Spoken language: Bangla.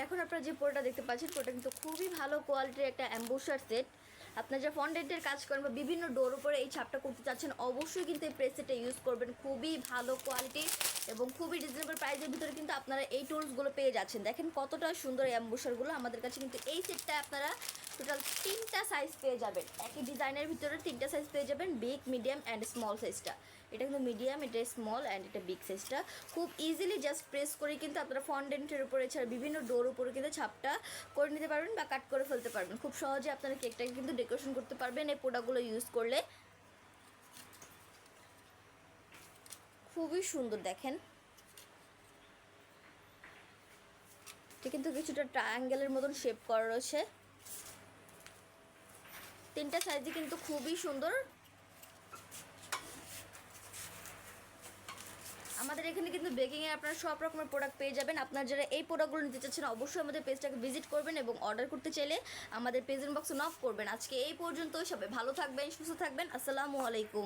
এখন আপনারা যে পোড়াটা দেখতে পাচ্ছেন, পোড়াটা কিন্তু খুবই ভালো কোয়ালিটির একটা অ্যাম্বুসার সেট। আপনার যা ফন্ডেন্টের কাজ করেন বা বিভিন্ন ডোর উপরে এই ছাপটা করতে চাচ্ছেন, অবশ্যই কিন্তু এই প্রেস সেটটা ইউজ করবেন। খুবই ভালো কোয়ালিটির এবং খুবই রিজনেবল প্রাইসের ভিতরে কিন্তু আপনারা এই টুলসগুলো পেয়ে যাচ্ছেন। দেখেন কতটা সুন্দর এই অ্যাম্বুসারগুলো। আমাদের কাছে কিন্তু এই সেটটা আপনারা টোটাল 3টা সাইজ পেয়ে যাবেন। একই ডিজাইনের ভিতরে 3টা সাইজ পেয়ে যাবেন, বিগ, মিডিয়াম অ্যান্ড স্মল সাইজটা। এটা কিন্তু মিডিয়াম, এটা স্মল অ্যান্ড এটা বিগ সাইজটা। খুব ইজিলি জাস্ট প্রেস করে কিন্তু আপনারা ফন্ডেন্টের উপরে এছাড়া বিভিন্ন ডোর উপরে কিন্তু ছাপটা করে নিতে পারবেন বা কাট করে ফেলতে পারবেন। খুব সহজে আপনারা কেকটাকে কিন্তু ডেকোরেশন করতে পারবেন এই প্রোডাক্টগুলো ইউজ করলে। খুবই সুন্দর দেখেন। এটা কিন্তু কিছুটা ট্রায়াঙ্গেলের মতন শেপ করা রয়েছে। 3টা সাইজই কিন্তু খুবই সুন্দর। আমাদের এখানে কিন্তু বেকিংয়ে আপনারা সব রকমের প্রোডাক্ট পেয়ে যাবেন। আপনারা যারা এই প্রোডাক্টগুলো নিতে চাচ্ছেন অবশ্যই আমাদের পেজটাকে ভিজিট করবেন এবং অর্ডার করতে চাইলে আমাদের পেজ ইনবক্সে নক করবেন। আজকে এই পর্যন্তই, সবাই ভালো থাকবেন, সুস্থ থাকবেন। আসসালামু আলাইকুম।